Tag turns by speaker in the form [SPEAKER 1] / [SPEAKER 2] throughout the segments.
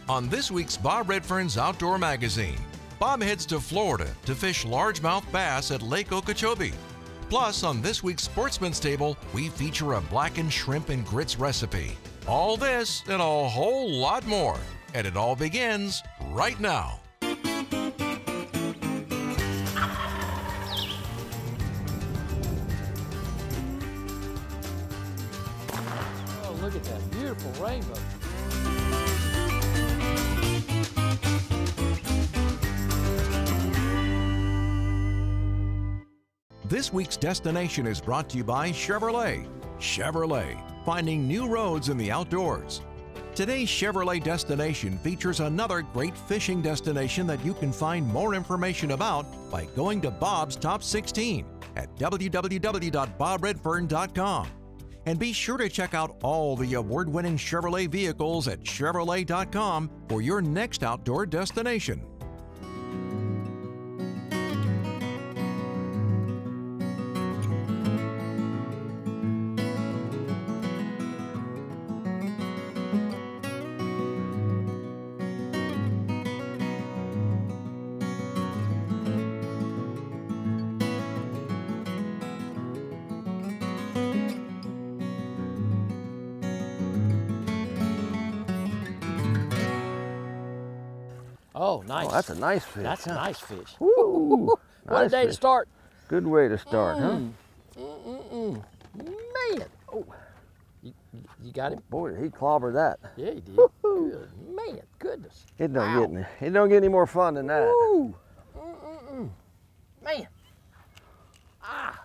[SPEAKER 1] On this week's Bob Redfern's Outdoor Magazine, Bob heads to Florida to fish largemouth bass at Lake Okeechobee. Plus, on this week's Sportsman's Table, we feature a blackened shrimp and grits recipe. All this and a whole lot more. And it all begins right now.
[SPEAKER 2] Oh, look at that beautiful rainbow.
[SPEAKER 1] This week's destination is brought to you by Chevrolet. Chevrolet, finding new roads in the outdoors. Today's Chevrolet destination features another great fishing destination that you can find more information about by going to Bob's Top 16 at www.bobredfern.com. And be sure to check out all the award-winning Chevrolet vehicles at Chevrolet.com for your next outdoor destination.
[SPEAKER 2] Oh, nice.
[SPEAKER 3] Oh, that's a nice fish.
[SPEAKER 2] That's a nice fish.
[SPEAKER 3] Woo!
[SPEAKER 2] What
[SPEAKER 3] Nice
[SPEAKER 2] a day to
[SPEAKER 3] fish.
[SPEAKER 2] start.
[SPEAKER 3] Good way to start,
[SPEAKER 2] Man. Oh, you got him?
[SPEAKER 3] huh? Boy, did he clobber that.
[SPEAKER 2] Yeah, he did.
[SPEAKER 3] Woo-hoo.
[SPEAKER 2] Good. Man, goodness.
[SPEAKER 3] It don't
[SPEAKER 2] Wow.
[SPEAKER 3] get any more fun than that.
[SPEAKER 2] Woo. Man. Ah.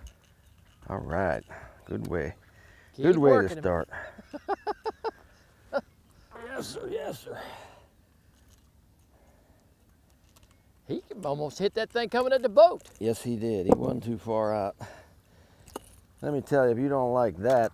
[SPEAKER 3] All right, good way.
[SPEAKER 2] Keep
[SPEAKER 3] Good way to
[SPEAKER 2] working him.
[SPEAKER 3] start.
[SPEAKER 2] Yes, sir. Yes, sir. He almost hit that thing coming at the boat.
[SPEAKER 3] Yes, he did. He wasn't too far out. Let me tell you, if you don't like that,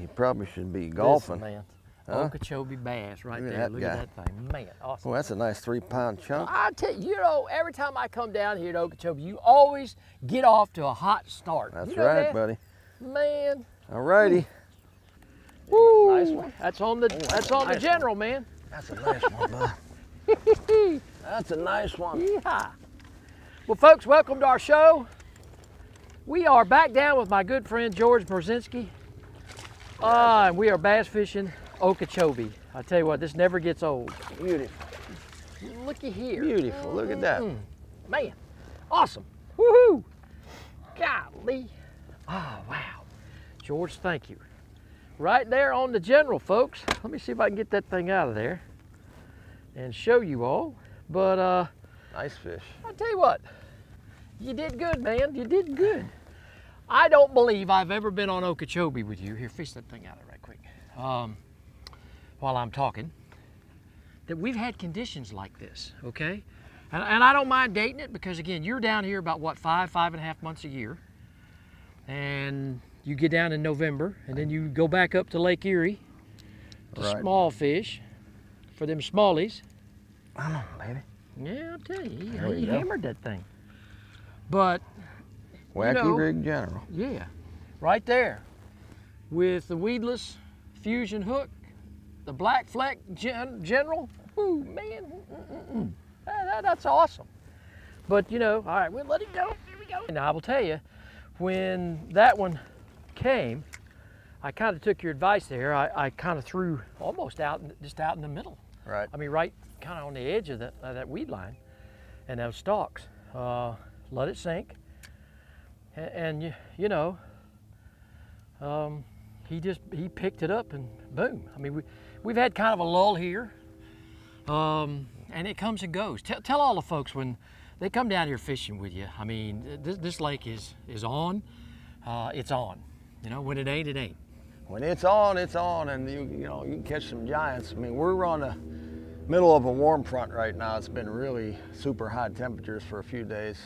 [SPEAKER 3] you probably should be golfing.
[SPEAKER 2] Listen, man.
[SPEAKER 3] Huh?
[SPEAKER 2] Okeechobee bass right
[SPEAKER 3] Look at
[SPEAKER 2] there.
[SPEAKER 3] that
[SPEAKER 2] Look
[SPEAKER 3] guy.
[SPEAKER 2] at that thing. Man, awesome.
[SPEAKER 3] Oh, that's a nice 3-pound chunk.
[SPEAKER 2] I tell you, every time I come down here to Okeechobee, you always get off to a hot start.
[SPEAKER 3] That's
[SPEAKER 2] You know
[SPEAKER 3] right,
[SPEAKER 2] that?
[SPEAKER 3] buddy.
[SPEAKER 2] Man.
[SPEAKER 3] All righty.
[SPEAKER 2] Woo. Nice one. That's on the
[SPEAKER 3] that's
[SPEAKER 2] on
[SPEAKER 3] a
[SPEAKER 2] the
[SPEAKER 3] nice
[SPEAKER 2] general, man.
[SPEAKER 3] That's a nice one, bud. That's a nice one.
[SPEAKER 2] Yeehaw. Well, folks, welcome to our show. We are back down with my good friend George Brzezinski. And we are bass fishing Okeechobee. I tell you what, this never gets old.
[SPEAKER 3] Beautiful.
[SPEAKER 2] Looky here.
[SPEAKER 3] Beautiful. Look at that.
[SPEAKER 2] Man, awesome. Woohoo! Golly. Oh, wow. George, thank you. Right there on the general, folks. Let me see if I can get that thing out of there and show you all. But
[SPEAKER 3] Nice fish.
[SPEAKER 2] I'll tell you what, you did good, man. You did good. I don't believe I've ever been on Okeechobee with you. Here, fish that thing out of there right quick. While I'm talking, that we've had conditions like this, okay? And I don't mind dating it because, again, you're down here about, what, 5.5 months a year. And you get down in November, and then you go back up to Lake Erie to
[SPEAKER 3] Right.
[SPEAKER 2] small fish for them smallies.
[SPEAKER 3] Come on, baby.
[SPEAKER 2] Yeah, I'll tell you,
[SPEAKER 3] There we
[SPEAKER 2] he
[SPEAKER 3] go.
[SPEAKER 2] hammered that thing. But,
[SPEAKER 3] Wacky
[SPEAKER 2] know,
[SPEAKER 3] rig general.
[SPEAKER 2] yeah, right there with the weedless fusion hook, the black fleck general. Ooh, man, that's awesome. But all right, we'll let it go. Here we go. And I will tell you, when that one came, I kind of took your advice there. I kind of threw almost just out in the middle.
[SPEAKER 3] Right.
[SPEAKER 2] I mean, right kind of on the edge of that weed line and those stalks. Let it sink. And he picked it up and boom. I mean, we've had kind of a lull here, and it comes and goes. Tell all the folks when they come down here fishing with you. I mean, this lake is on. It's on. When it ain't, it ain't.
[SPEAKER 3] When it's on, and you can catch some giants. I mean, we're on the middle of a warm front right now. It's been really super high temperatures for a few days,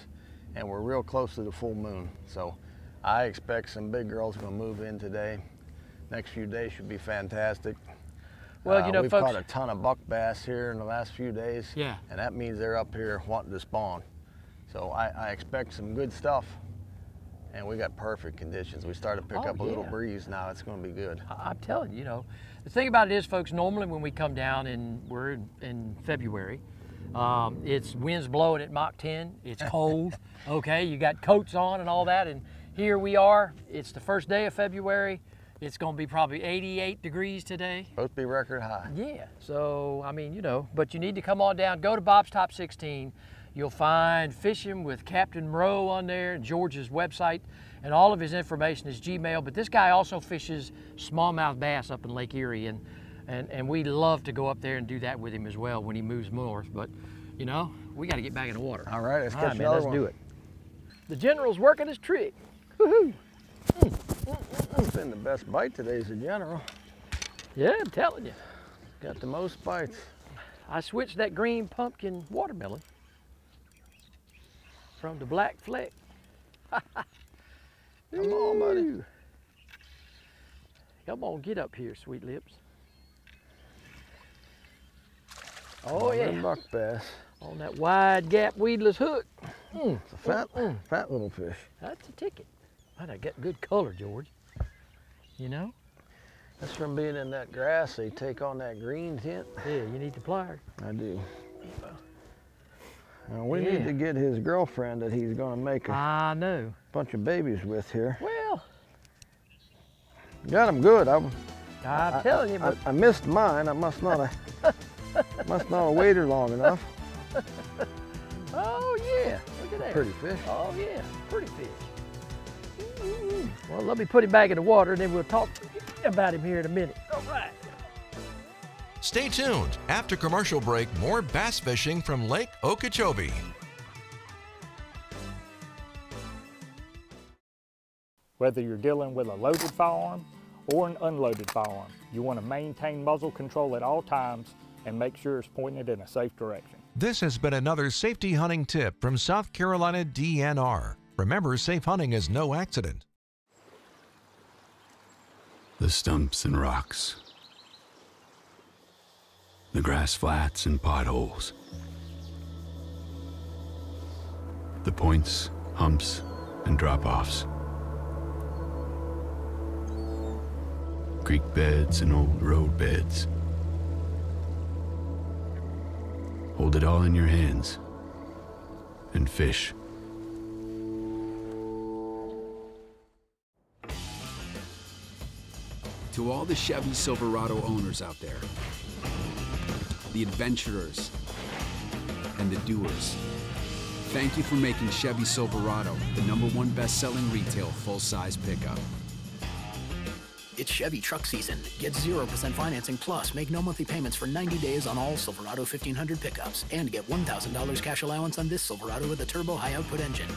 [SPEAKER 3] and we're real close to the full moon. So I expect some big girls are gonna move in today. Next few days should be fantastic.
[SPEAKER 2] Well,
[SPEAKER 3] we've
[SPEAKER 2] folks,
[SPEAKER 3] caught a ton of buck bass here in the last few days.
[SPEAKER 2] Yeah.
[SPEAKER 3] And that means they're up here wanting to spawn. So I expect some good stuff. and we got perfect conditions. We started to pick up a little breeze now. It's going to be good.
[SPEAKER 2] I'm telling you, you know, the thing about it is, folks, normally when we come down and we're in February, it's winds blowing at Mach 10, it's cold, okay, you got coats on and all that, and here we are, it's the first day of February, it's gonna be probably 88 degrees today.
[SPEAKER 3] Supposed to be record high.
[SPEAKER 2] Yeah, so, I mean, you know, but you need to come on down, go to Bob's Top 16, you'll find Fishing with Captain Moreau on there, George's website, and all of his information is Gmail, but this guy also fishes smallmouth bass up in Lake Erie, and we love to go up there and do that with him as well when he moves north. But, you know, we got to get back in the water.
[SPEAKER 3] All right, let's catch another one.
[SPEAKER 2] Let's do it. The General's working his trick. Woohoo!
[SPEAKER 3] It's been the best bite today is the General.
[SPEAKER 2] Yeah, I'm telling you.
[SPEAKER 3] Got the most bites.
[SPEAKER 2] I switched that green pumpkin watermelon from the black fleck.
[SPEAKER 3] Come on, buddy.
[SPEAKER 2] Come on, get up here, sweet lips. Oh yeah.
[SPEAKER 3] Buck bass.
[SPEAKER 2] On that wide gap weedless hook.
[SPEAKER 3] It's a fat little fish.
[SPEAKER 2] That's a ticket. Man, I got good color, George. You know?
[SPEAKER 3] That's from being in that grass. They take on that green tint.
[SPEAKER 2] Yeah, you need the pliers.
[SPEAKER 3] I do. Now we need to get his girlfriend that he's going to make a bunch of babies with here.
[SPEAKER 2] Well,
[SPEAKER 3] got him good. I'm
[SPEAKER 2] telling you, but
[SPEAKER 3] I missed mine. I must not have waited long enough.
[SPEAKER 2] Oh yeah, look at that.
[SPEAKER 3] Pretty fish.
[SPEAKER 2] Oh yeah, pretty fish. Well, let me put him back in the water, and then we'll talk about him here in a minute. All right.
[SPEAKER 1] Stay tuned. After commercial break, more bass fishing from Lake Okeechobee.
[SPEAKER 4] Whether you're dealing with a loaded firearm or an unloaded firearm, you want to maintain muzzle control at all times and make sure it's pointed in a safe direction.
[SPEAKER 1] This has been another safety hunting tip from South Carolina DNR. Remember, safe hunting is no accident.
[SPEAKER 5] The stumps and rocks, the grass flats and potholes, the points, humps, and drop-offs, creek beds and old road beds. Hold it all in your hands and fish.
[SPEAKER 6] To all the Chevy Silverado owners out there, the adventurers and the doers, thank you for making Chevy Silverado the #1 best-selling retail full-size pickup.
[SPEAKER 7] It's Chevy truck season. Get 0% financing plus make no monthly payments for 90 days on all Silverado 1500 pickups and get $1,000 cash allowance on this Silverado with a turbo high-output engine.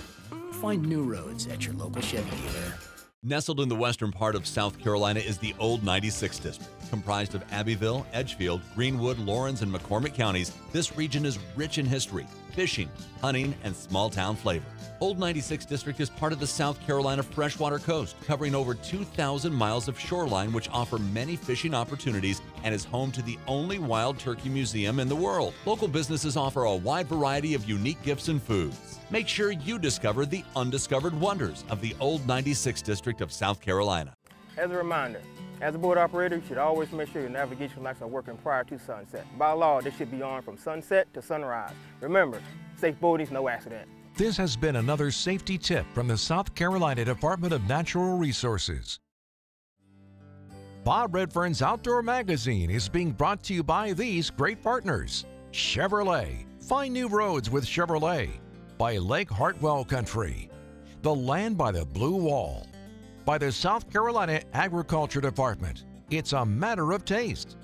[SPEAKER 7] Find new roads at your local Chevy dealer.
[SPEAKER 8] Nestled in the western part of South Carolina is the Old 96 District. Comprised of Abbeville, Edgefield, Greenwood, Laurens, and McCormick counties, this region is rich in history, fishing, hunting, and small-town flavor. Old 96 District is part of the South Carolina freshwater coast, covering over 2,000 miles of shoreline which offer many fishing opportunities and is home to the only wild turkey museum in the world. Local businesses offer a wide variety of unique gifts and foods. Make sure you discover the undiscovered wonders of the Old 96 District of South Carolina.
[SPEAKER 9] As a reminder, as a boat operator, you should always make sure your navigation lights are working prior to sunset. By law, they should be on from sunset to sunrise. Remember, safe boating is no accident.
[SPEAKER 1] This has been another safety tip from the South Carolina Department of Natural Resources. Bob Redfern's Outdoor Magazine is being brought to you by these great partners. Chevrolet. Find new roads with Chevrolet. By Lake Hartwell Country. The Land by the Blue Wall. By the South Carolina Agriculture Department. It's a matter of taste.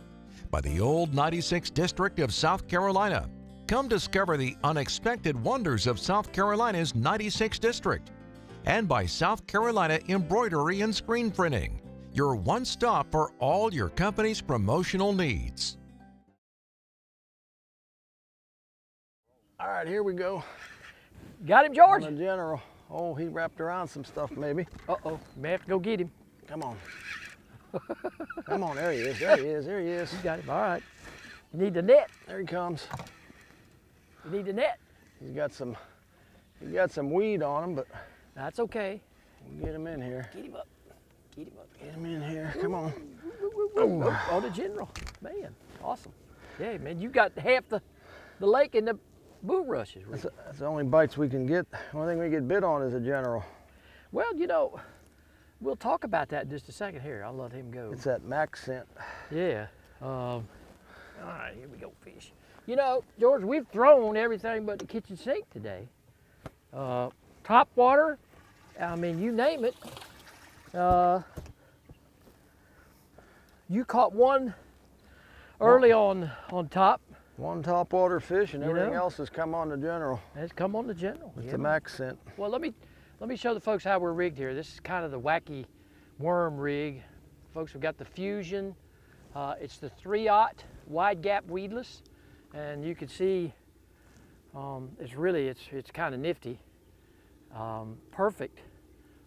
[SPEAKER 1] By the Old 96 District of South Carolina. Come discover the unexpected wonders of South Carolina's 96th District. And by South Carolina Embroidery and Screen Printing, your one stop for all your company's promotional needs.
[SPEAKER 3] All right, here we go.
[SPEAKER 2] Got him, George?
[SPEAKER 3] On the General. Oh, he wrapped around some stuff maybe.
[SPEAKER 2] Uh-oh, may have to go get him.
[SPEAKER 3] Come on. Come on, there he is, there he is, there he is.
[SPEAKER 2] You got him, all right. You need the net.
[SPEAKER 3] There he comes.
[SPEAKER 2] You need the net.
[SPEAKER 3] He's got some weed on him, but
[SPEAKER 2] that's okay.
[SPEAKER 3] Get him in here.
[SPEAKER 2] Get him up. Get him up.
[SPEAKER 3] Get him in here. Come on.
[SPEAKER 2] Oh, the general. Man, awesome. Yeah, man, you got half the lake in the bulrushes.
[SPEAKER 3] That's the only bites we can get. The only thing we get bit on is a general.
[SPEAKER 2] Well, you know, we'll talk about that in just a second here. I'll let him go.
[SPEAKER 3] It's that max scent.
[SPEAKER 2] Yeah. All right, here we go, fish. You know, George, we've thrown everything but the kitchen sink today. Top water, I mean, you name it. You caught one early on top.
[SPEAKER 3] One top water fish, and everything else has come on the general.
[SPEAKER 2] It's come on the general.
[SPEAKER 3] It's the max scent.
[SPEAKER 2] Well, let me show the folks how we're rigged here. This is kind of the wacky worm rig. Folks, we've got the Fusion. It's the 3/0 wide gap weedless, and you can see it's kind of nifty. Perfect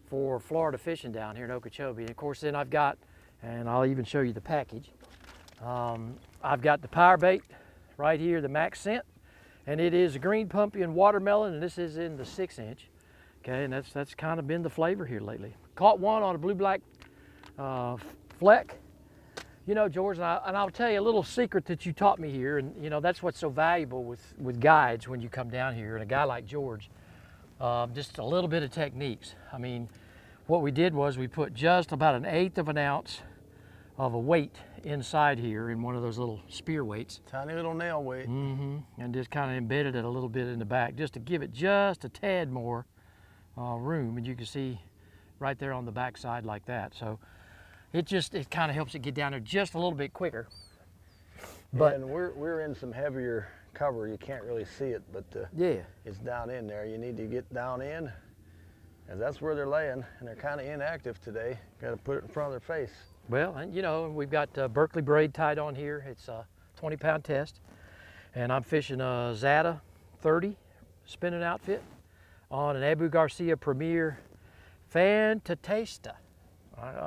[SPEAKER 2] for Florida fishing down here in Okeechobee. And of course, then I've got, and I'll even show you the package. I've got the power bait right here, the max scent, and it is a green pumpkin watermelon, and this is in the 6-inch. Okay, and that's kind of been the flavor here lately. Caught one on a blue-black fleck. You know, George, and I'll tell you a little secret that you taught me here, and you know, that's what's so valuable with guides when you come down here, and a guy like George, just a little bit of techniques. I mean, what we did was we put just about 1/8 of an ounce of a weight inside here in one of those little spear weights.
[SPEAKER 3] Tiny little nail weight.
[SPEAKER 2] And just kind of embedded it a little bit in the back just to give it just a tad more room, and you can see right there on the back side like that. So it kind of helps it get down there just a little bit quicker. But
[SPEAKER 3] and we're in some heavier cover. You can't really see it, but
[SPEAKER 2] yeah,
[SPEAKER 3] it's down in there. You need to get down in, and that's where they're laying, and they're kind of inactive today. Got to put it in front of their face.
[SPEAKER 2] Well, and you know, we've got Berkeley braid tied on here. It's a 20-pound test, and I'm fishing a Zata 30 spinning outfit on an Abu Garcia Premier Fantatista.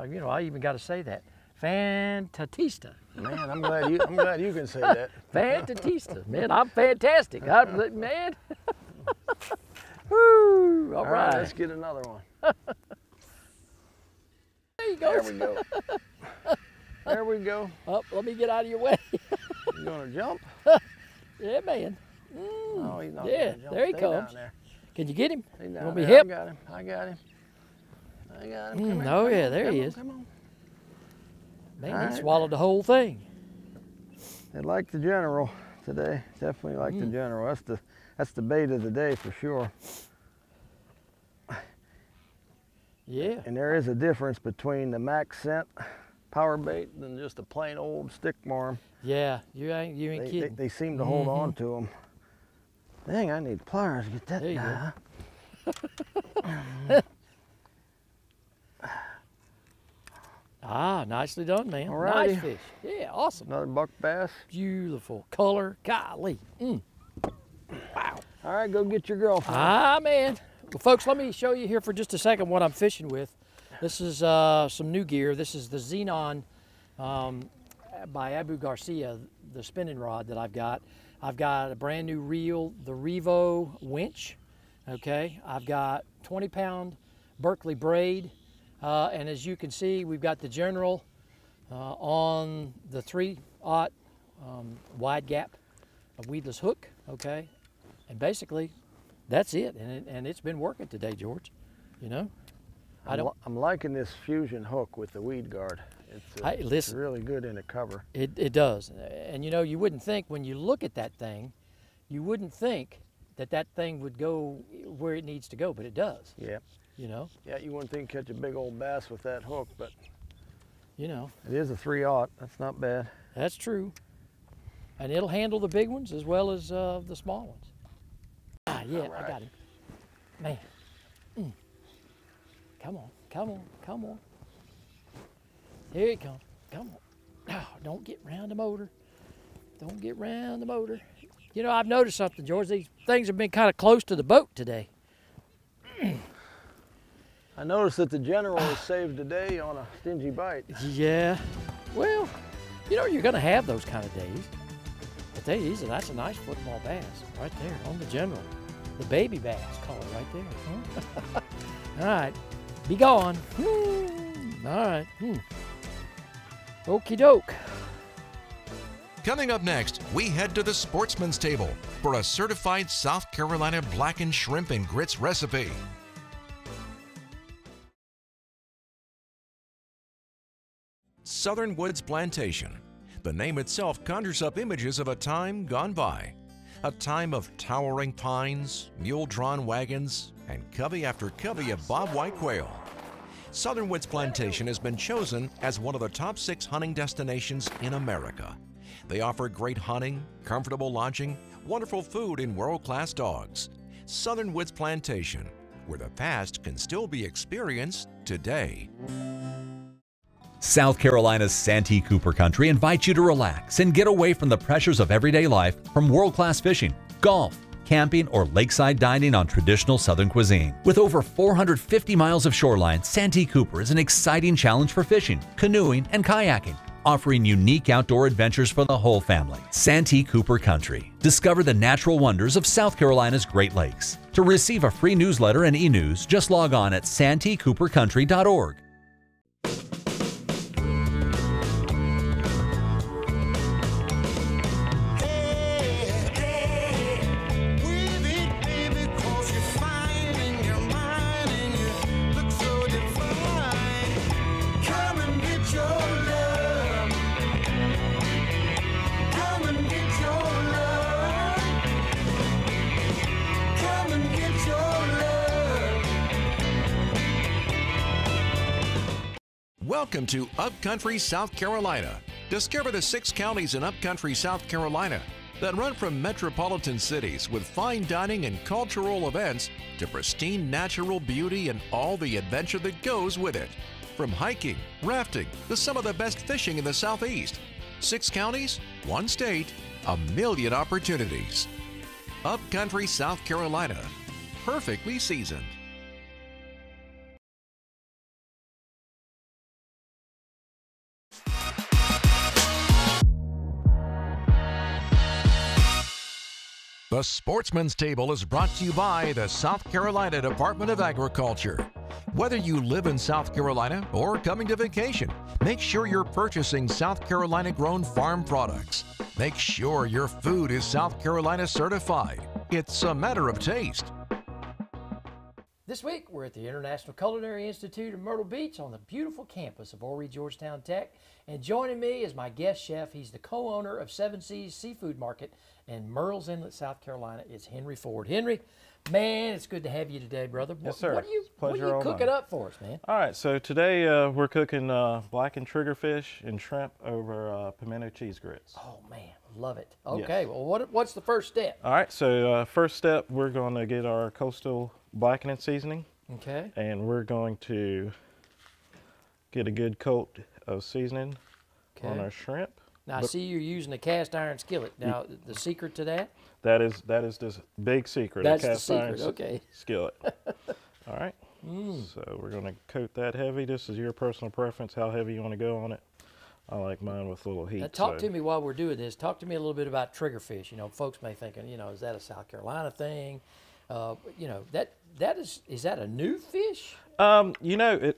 [SPEAKER 2] You know, I even got to say that. Fantatista.
[SPEAKER 3] Man, I'm glad you can say that.
[SPEAKER 2] Fantatista. Man, I'm fantastic. Man. Woo! All right.
[SPEAKER 3] Let's get another one.
[SPEAKER 2] There you go.
[SPEAKER 3] There we go. There we go.
[SPEAKER 2] Oh, let me get out of your way.
[SPEAKER 3] You gonna jump?
[SPEAKER 2] Yeah, man.
[SPEAKER 3] Oh, he's not
[SPEAKER 2] yeah,
[SPEAKER 3] gonna jump.
[SPEAKER 2] there he
[SPEAKER 3] Stay
[SPEAKER 2] comes.
[SPEAKER 3] down there.
[SPEAKER 2] Can you get him?
[SPEAKER 3] Stay
[SPEAKER 2] You
[SPEAKER 3] down
[SPEAKER 2] want me
[SPEAKER 3] there.
[SPEAKER 2] hip?
[SPEAKER 3] I got him. I got him. Come
[SPEAKER 2] Oh
[SPEAKER 3] here,
[SPEAKER 2] yeah,
[SPEAKER 3] come
[SPEAKER 2] there
[SPEAKER 3] on,
[SPEAKER 2] he
[SPEAKER 3] come
[SPEAKER 2] is.
[SPEAKER 3] on, come on.
[SPEAKER 2] Man,
[SPEAKER 3] All
[SPEAKER 2] he
[SPEAKER 3] right.
[SPEAKER 2] swallowed the whole thing.
[SPEAKER 3] They like the general today. Definitely like the general. That's the bait of the day for sure.
[SPEAKER 2] Yeah.
[SPEAKER 3] And there is a difference between the max scent power bait than just a plain old stick worm.
[SPEAKER 2] Yeah, you ain't kidding.
[SPEAKER 3] They seem to hold on to them. Dang, I need pliers to get that
[SPEAKER 2] There you
[SPEAKER 3] guy.
[SPEAKER 2] Ah, nicely done, man.
[SPEAKER 3] Alrighty.
[SPEAKER 2] Nice fish. Yeah, awesome.
[SPEAKER 3] Another buck bass.
[SPEAKER 2] Beautiful color. Golly. Wow.
[SPEAKER 3] All right, go get your girlfriend.
[SPEAKER 2] Ah, man. Well, folks, let me show you here for just a second what I'm fishing with. This is some new gear. This is the Xenon by Abu Garcia, the spinning rod that I've got. I've got a brand new reel, the Revo winch. Okay, I've got 20-pound Berkeley braid. And as you can see, we've got the general on the 3/0 wide gap weedless hook, okay? And basically, that's it. And it's been working today, George, you know?
[SPEAKER 3] I'm liking this Fusion hook with the weed guard. It's
[SPEAKER 2] listen,
[SPEAKER 3] really good in the cover.
[SPEAKER 2] It does. And you know, you wouldn't think when you look at that thing, you wouldn't think that thing would go where it needs to go, but it does.
[SPEAKER 3] Yeah.
[SPEAKER 2] You know?
[SPEAKER 3] Yeah, you wouldn't think catch a big old bass with that hook, but
[SPEAKER 2] you know,
[SPEAKER 3] it is a 3/0. That's not bad.
[SPEAKER 2] That's true. And it'll handle the big ones as well as the small ones. Ah, yeah,
[SPEAKER 3] Right.
[SPEAKER 2] I got him. Man. Come on, come on, come on. Here it comes. Come on. Oh, don't get round the motor. Don't get round the motor. You know, I've noticed something, George. These things have been kind of close to the boat today.
[SPEAKER 3] I noticed that the general was saved today on a stingy bite.
[SPEAKER 2] Yeah. Well, you know, you're going to have those kind of days. But that's a nice football bass right there on the general. The baby bass color right there. Huh? All right. Be gone. All right. Okie doke.
[SPEAKER 1] Coming up next, we head to the Sportsman's Table for a certified South Carolina blackened shrimp and grits recipe. Southern Woods Plantation. The name itself conjures up images of a time gone by. A time of towering pines, mule-drawn wagons, and covey after covey of bobwhite quail. Southern Woods Plantation has been chosen as one of the top 6 hunting destinations in America. They offer great hunting, comfortable lodging, wonderful food, and world-class dogs. Southern Woods Plantation, where the past can still be experienced today.
[SPEAKER 8] South Carolina's Santee Cooper Country invites you to relax and get away from the pressures of everyday life from world-class fishing, golf, camping, or lakeside dining on traditional Southern cuisine. With over 450 miles of shoreline, Santee Cooper is an exciting challenge for fishing, canoeing, and kayaking, offering unique outdoor adventures for the whole family. Santee Cooper Country. Discover the natural wonders of South Carolina's Great Lakes. To receive a free newsletter and e-news, just log on at santeecoopercountry.org.
[SPEAKER 1] Welcome to Upcountry, South Carolina. Discover the 6 counties in Upcountry, South Carolina that run from metropolitan cities with fine dining and cultural events to pristine natural beauty and all the adventure that goes with it. From hiking, rafting, to some of the best fishing in the Southeast. 6 counties, 1 state, a million opportunities. Upcountry, South Carolina. Perfectly seasoned. The Sportsman's Table is brought to you by the South Carolina Department of Agriculture. Whether you live in South Carolina or coming to vacation, make sure you're purchasing South Carolina-grown farm products. Make sure your food is South Carolina certified. It's a matter of taste.
[SPEAKER 2] This week, we're at the International Culinary Institute in Myrtle Beach on the beautiful campus of Horry Georgetown Tech. And joining me is my guest chef. He's the co-owner of 7 Seas Seafood Market in Murrells Inlet, South Carolina. It's Henry Ford. Henry, man, it's good to have you today, brother.
[SPEAKER 10] Yes, sir.
[SPEAKER 2] What are you cooking up for us, man?
[SPEAKER 10] All right, so today we're cooking blackened triggerfish and shrimp over pimento cheese grits.
[SPEAKER 2] Oh, man, love it. Okay,
[SPEAKER 10] Yes.
[SPEAKER 2] Well, what's the first step?
[SPEAKER 10] All right, so first step, we're going to get our coastal blackening seasoning.
[SPEAKER 2] Okay.
[SPEAKER 10] And we're going to get a good coat of seasoning on our shrimp.
[SPEAKER 2] Now, I see you're using a cast iron skillet. Now, the secret to that?
[SPEAKER 10] That is this big secret.
[SPEAKER 2] That's
[SPEAKER 10] a
[SPEAKER 2] the
[SPEAKER 10] cast
[SPEAKER 2] secret,
[SPEAKER 10] iron
[SPEAKER 2] okay.
[SPEAKER 10] skillet. All right. So we're going to coat that heavy. This is your personal preference, how heavy you want to go on it. I like mine with a little heat.
[SPEAKER 2] Now, talk to me while we're doing this. Talk to me a little bit about triggerfish. You know, folks may think, you know, is that a South Carolina thing? You know, is that a new fish?
[SPEAKER 10] You know,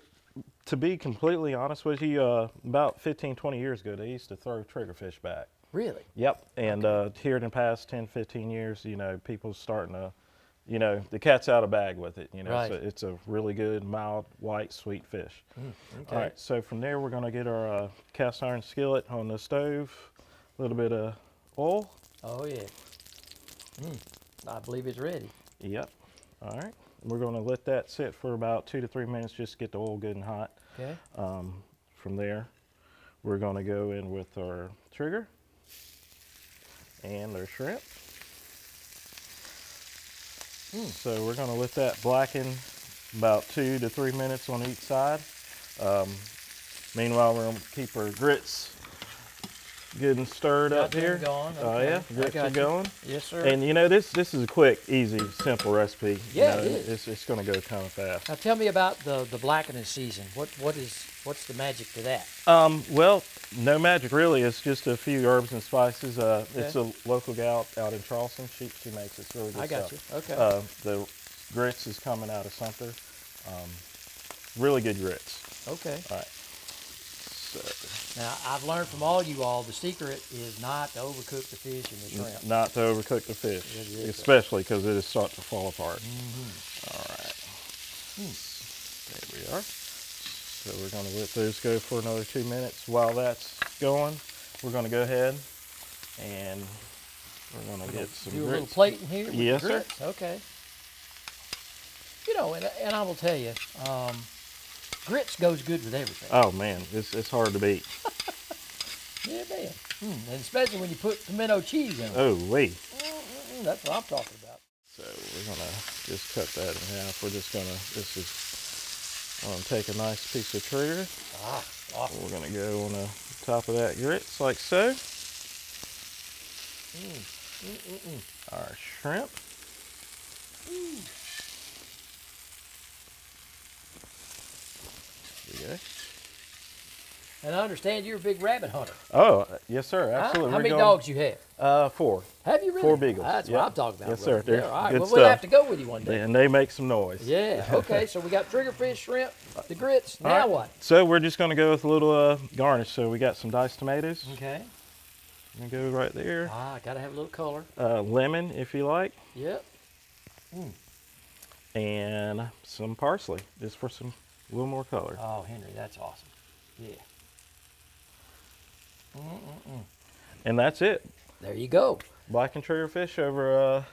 [SPEAKER 10] to be completely honest with you, about 15, 20 years ago, they used to throw triggerfish back.
[SPEAKER 2] Really?
[SPEAKER 10] Yep. And here in the past 10, 15 years, you know, people's starting to, you know, the cat's out of bag with it. You know,
[SPEAKER 2] right.
[SPEAKER 10] So it's a really good, mild, white, sweet fish.
[SPEAKER 2] Okay.
[SPEAKER 10] All right. So from there, we're going to get our cast iron skillet on the stove, a little bit of oil.
[SPEAKER 2] Oh, yeah. I believe it's ready.
[SPEAKER 10] Yep. All right. We're going to let that sit for about 2 to 3 minutes just to get the oil good and hot.
[SPEAKER 2] Okay.
[SPEAKER 10] From there, we're going to go in with our trigger and our shrimp. So we're going to let that blacken about 2 to 3 minutes on each side. Meanwhile, we're going to keep our grits good and stirred up here.
[SPEAKER 2] Going.
[SPEAKER 10] Oh
[SPEAKER 2] Okay.
[SPEAKER 10] yeah, grits are going.
[SPEAKER 2] Yes, sir.
[SPEAKER 10] And you know, this is a quick, easy, simple recipe.
[SPEAKER 2] Yeah,
[SPEAKER 10] you know,
[SPEAKER 2] it is.
[SPEAKER 10] It's going to go kind of fast.
[SPEAKER 2] Now tell me about the blackening season. What's the magic to that?
[SPEAKER 10] Well, no magic really. It's just a few herbs and spices. It's a local gal out in Charleston. She makes it. It's really good
[SPEAKER 2] I got
[SPEAKER 10] stuff.
[SPEAKER 2] you. Okay.
[SPEAKER 10] The grits is coming out of Sumter. really good grits.
[SPEAKER 2] Okay.
[SPEAKER 10] All right. So
[SPEAKER 2] Now, I've learned from all you all, the secret is not to overcook the fish and the shrimp.
[SPEAKER 10] not to overcook the fish, especially because it is starting to fall apart. All right. There we are. So we're going to let those go for another 2 minutes. While that's going, we're going to go ahead and we're going to get some
[SPEAKER 2] Do a
[SPEAKER 10] grits.
[SPEAKER 2] little plate in here with
[SPEAKER 10] Yes,
[SPEAKER 2] the grits?
[SPEAKER 10] sir.
[SPEAKER 2] Okay. You know, and I will tell you, grits goes good with everything.
[SPEAKER 10] Oh man, it's hard to beat.
[SPEAKER 2] Yeah, man. And especially when you put pimento cheese in it.
[SPEAKER 10] Oh wait.
[SPEAKER 2] That's what I'm talking about.
[SPEAKER 10] So we're gonna just cut that in half. We're just gonna, I'm gonna take a nice piece of trigger.
[SPEAKER 2] Awesome.
[SPEAKER 10] We're gonna go on the top of that grits like so. Our shrimp. There we go.
[SPEAKER 2] And I understand you're a big rabbit hunter.
[SPEAKER 10] Oh, yes, sir. Absolutely.
[SPEAKER 2] How many dogs you have?
[SPEAKER 10] 4.
[SPEAKER 2] Have you really?
[SPEAKER 10] 4 beagles.
[SPEAKER 2] That's
[SPEAKER 10] Yep.
[SPEAKER 2] what I'm talking about.
[SPEAKER 10] Yes,
[SPEAKER 2] brother.
[SPEAKER 10] sir. They're
[SPEAKER 2] Yeah, all right.
[SPEAKER 10] good
[SPEAKER 2] Well,
[SPEAKER 10] stuff.
[SPEAKER 2] we'll have to go with you one day.
[SPEAKER 10] And they make some noise.
[SPEAKER 2] Yeah. Okay. So we got triggerfish, shrimp, the grits.
[SPEAKER 10] All
[SPEAKER 2] Now
[SPEAKER 10] right.
[SPEAKER 2] what?
[SPEAKER 10] So we're just going to go with a little garnish. So we got some diced tomatoes.
[SPEAKER 2] Okay.
[SPEAKER 10] I'm going to go right there.
[SPEAKER 2] Gotta have a little color.
[SPEAKER 10] Lemon, if you like.
[SPEAKER 2] Yep.
[SPEAKER 10] And some parsley, just for a little more color.
[SPEAKER 2] Oh, Henry, that's awesome. Yeah.
[SPEAKER 10] And that's it.
[SPEAKER 2] There you go.
[SPEAKER 10] Blackened triggerfish over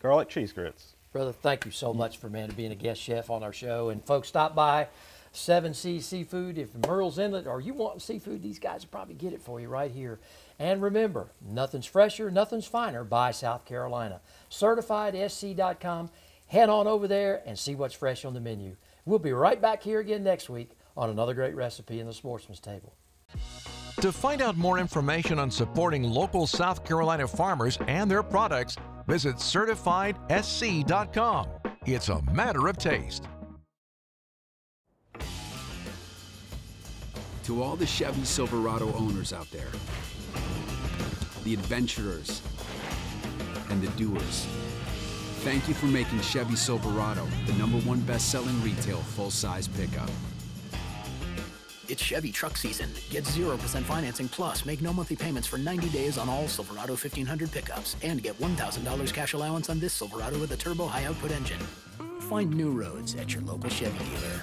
[SPEAKER 10] garlic cheese grits.
[SPEAKER 2] Brother, thank you so much for being a guest chef on our show. And folks, stop by 7 Seas Seafood. If Merle's Inlet or you want seafood, these guys will probably get it for you right here. And remember, nothing's fresher, nothing's finer by South Carolina. CertifiedSC.com. Head on over there and see what's fresh on the menu. We'll be right back here again next week on another great recipe in the Sportsman's Table.
[SPEAKER 1] To find out more information on supporting local South Carolina farmers and their products, visit CertifiedSC.com. It's a matter of taste.
[SPEAKER 6] To all the Chevy Silverado owners out there, the adventurers and the doers, thank you for making Chevy Silverado the #1 best-selling retail full-size pickup.
[SPEAKER 7] It's Chevy truck season. Get 0% financing plus make no monthly payments for 90 days on all Silverado 1500 pickups and get $1,000 cash allowance on this Silverado with a turbo high-output engine. Find new roads at your local Chevy dealer.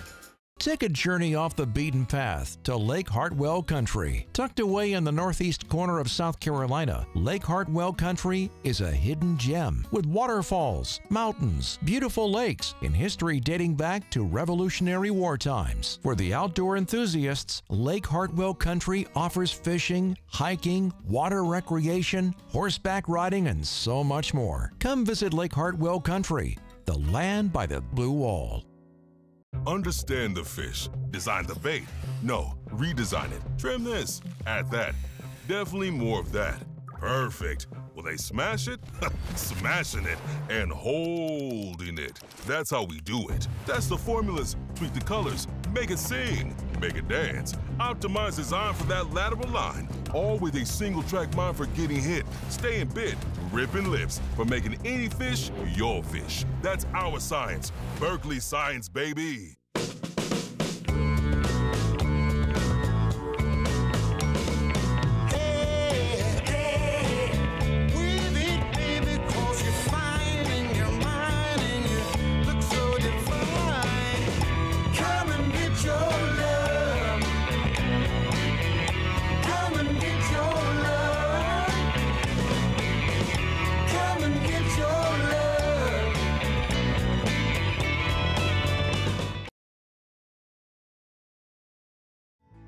[SPEAKER 1] Take a journey off the beaten path to Lake Hartwell Country. Tucked away in the northeast corner of South Carolina, Lake Hartwell Country is a hidden gem with waterfalls, mountains, beautiful lakes, and history dating back to Revolutionary War times. For the outdoor enthusiasts, Lake Hartwell Country offers fishing, hiking, water recreation, horseback riding, and so much more. Come visit Lake Hartwell Country, the land by the blue wall.
[SPEAKER 11] Understand the fish. Design the bait. No, redesign it. Trim this. Add that. Definitely more of that. Perfect. Will they smash it? Smashing it and holding it. That's how we do it. That's the formulas. Tweak the colors. Make it sing. Make it dance. Optimize design for that lateral line. All with a single track mind for getting hit. Staying bit. Ripping lips for making any fish your fish. That's our science. Berkeley science, baby.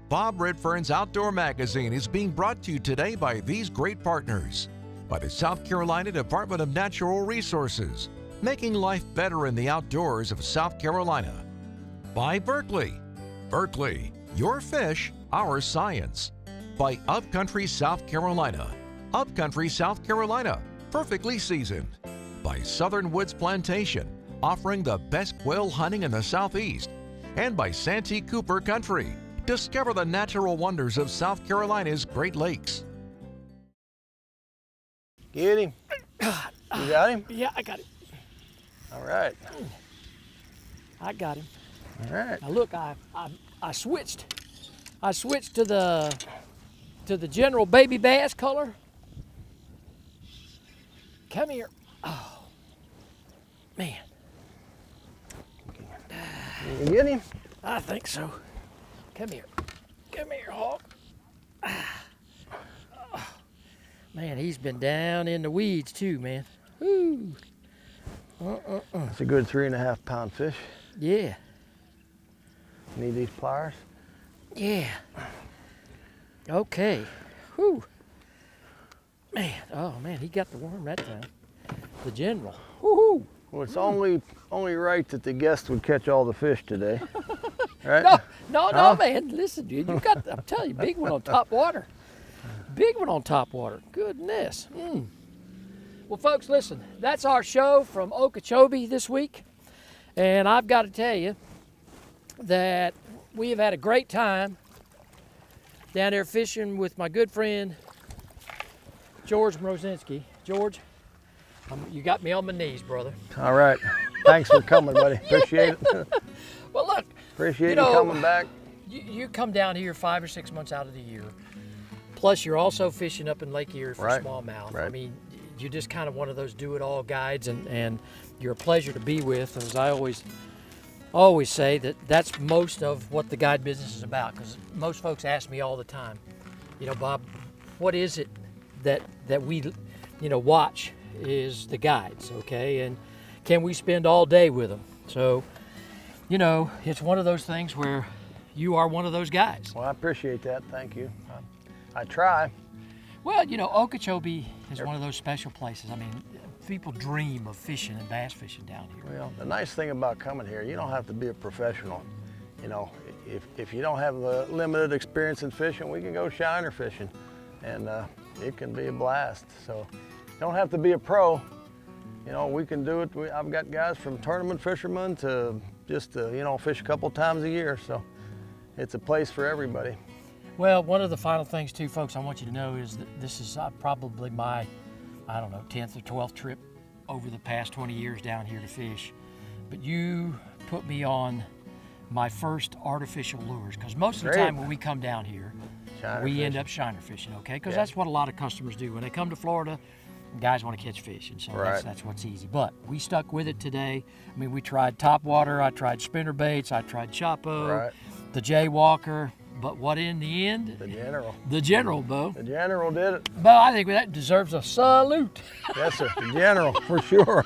[SPEAKER 1] Bob Redfern's Outdoor Magazine is being brought to you today by these great partners. By the South Carolina Department of Natural Resources, making life better in the outdoors of South Carolina. By Berkeley. Berkeley, your fish, our science. By Upcountry South Carolina. Upcountry South Carolina, perfectly seasoned. By Southern Woods Plantation, offering the best quail hunting in the Southeast. And by Santee Cooper Country. Discover the natural wonders of South Carolina's Great Lakes.
[SPEAKER 3] Get him. You got him?
[SPEAKER 2] Yeah, I got him.
[SPEAKER 3] All right.
[SPEAKER 2] I got him.
[SPEAKER 3] All right.
[SPEAKER 2] Now look, I switched to the general baby bass color. Come here. Oh, man.
[SPEAKER 3] You get him?
[SPEAKER 2] I think so. Come here. Come here, Hawk. Oh, man, he's been down in the weeds too, man. Woo.
[SPEAKER 3] It's a good 3.5 pound fish.
[SPEAKER 2] Yeah.
[SPEAKER 3] Need these pliers?
[SPEAKER 2] Yeah. Okay. Whew. Man, oh man, he got the worm that time. The general. Woo-hoo.
[SPEAKER 3] Well, it's only right that the guest would catch all the fish today. Right?
[SPEAKER 2] No, man. Listen, dude, you got, I'm telling you, big one on top water. Big one on top water. Goodness. Well, folks, listen, that's our show from Okeechobee this week. And I've got to tell you that we have had a great time down there fishing with my good friend, George Mrozinski. George, you got me on my knees, brother.
[SPEAKER 3] All right. Thanks for coming, buddy. Appreciate it.
[SPEAKER 2] Well, look.
[SPEAKER 3] Appreciate you coming back.
[SPEAKER 2] You come down here 5 or 6 months out of the year. Plus, you're also fishing up in Lake Erie for smallmouth.
[SPEAKER 3] Right.
[SPEAKER 2] I mean, you're just kind of one of those do-it-all guides, and you're a pleasure to be with. As I always say, that's most of what the guide business is about, because most folks ask me all the time, you know, Bob, what is it that we, you know, watch is the guides, okay? And can we spend all day with them? So, you know, it's one of those things where you are one of those guys.
[SPEAKER 3] Well, I appreciate that. Thank you. I try.
[SPEAKER 2] Well, you know, Okeechobee is one of those special places. I mean, people dream of fishing and bass fishing down here.
[SPEAKER 3] Well, the nice thing about coming here, you don't have to be a professional. You know, if you don't have a limited experience in fishing, we can go shiner fishing, and it can be a blast. So you don't have to be a pro. You know, we can do it. I've got guys from tournament fishermen to just, you know, fish a couple times a year. So it's a place for everybody.
[SPEAKER 2] Well, one of the final things too, folks, I want you to know is that this is probably my, I don't know, 10th or 12th trip over the past 20 years down here to fish. But you put me on my first artificial lures, because most of the time when we come down here, we end up shiner fishing, okay? Because that's what a lot of customers do. When they come to Florida, guys want to catch fish, and so that's what's easy. But we stuck with it today. I mean, we tried topwater, I tried spinner baits, I tried Chapo, the Jaywalker. But what in the end?
[SPEAKER 3] The general.
[SPEAKER 2] The general, Bo.
[SPEAKER 3] The general did it.
[SPEAKER 2] Bo, I think that deserves a salute.
[SPEAKER 3] Yes, sir. The general, for sure.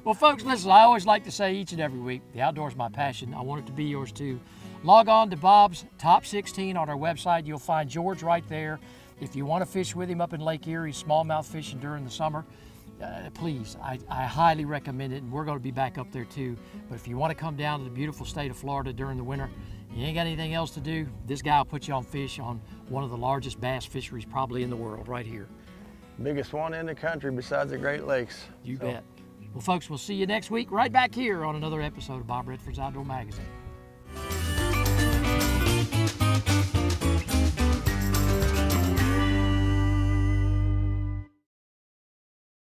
[SPEAKER 2] Well, folks, listen, I always like to say each and every week, the outdoors is my passion. I want it to be yours too. Log on to Bob's Top 16 on our website. You'll find George right there. If you want to fish with him up in Lake Erie, smallmouth fishing during the summer, please, I highly recommend it, and we're going to be back up there too. But if you want to come down to the beautiful state of Florida during the winter, you ain't got anything else to do, this guy will put you on fish on one of the largest bass fisheries probably in the world right here.
[SPEAKER 3] Biggest one in the country besides the Great Lakes.
[SPEAKER 2] You bet. Well, folks, we'll see you next week right back here on another episode of Bob Redfern's Outdoor Magazine.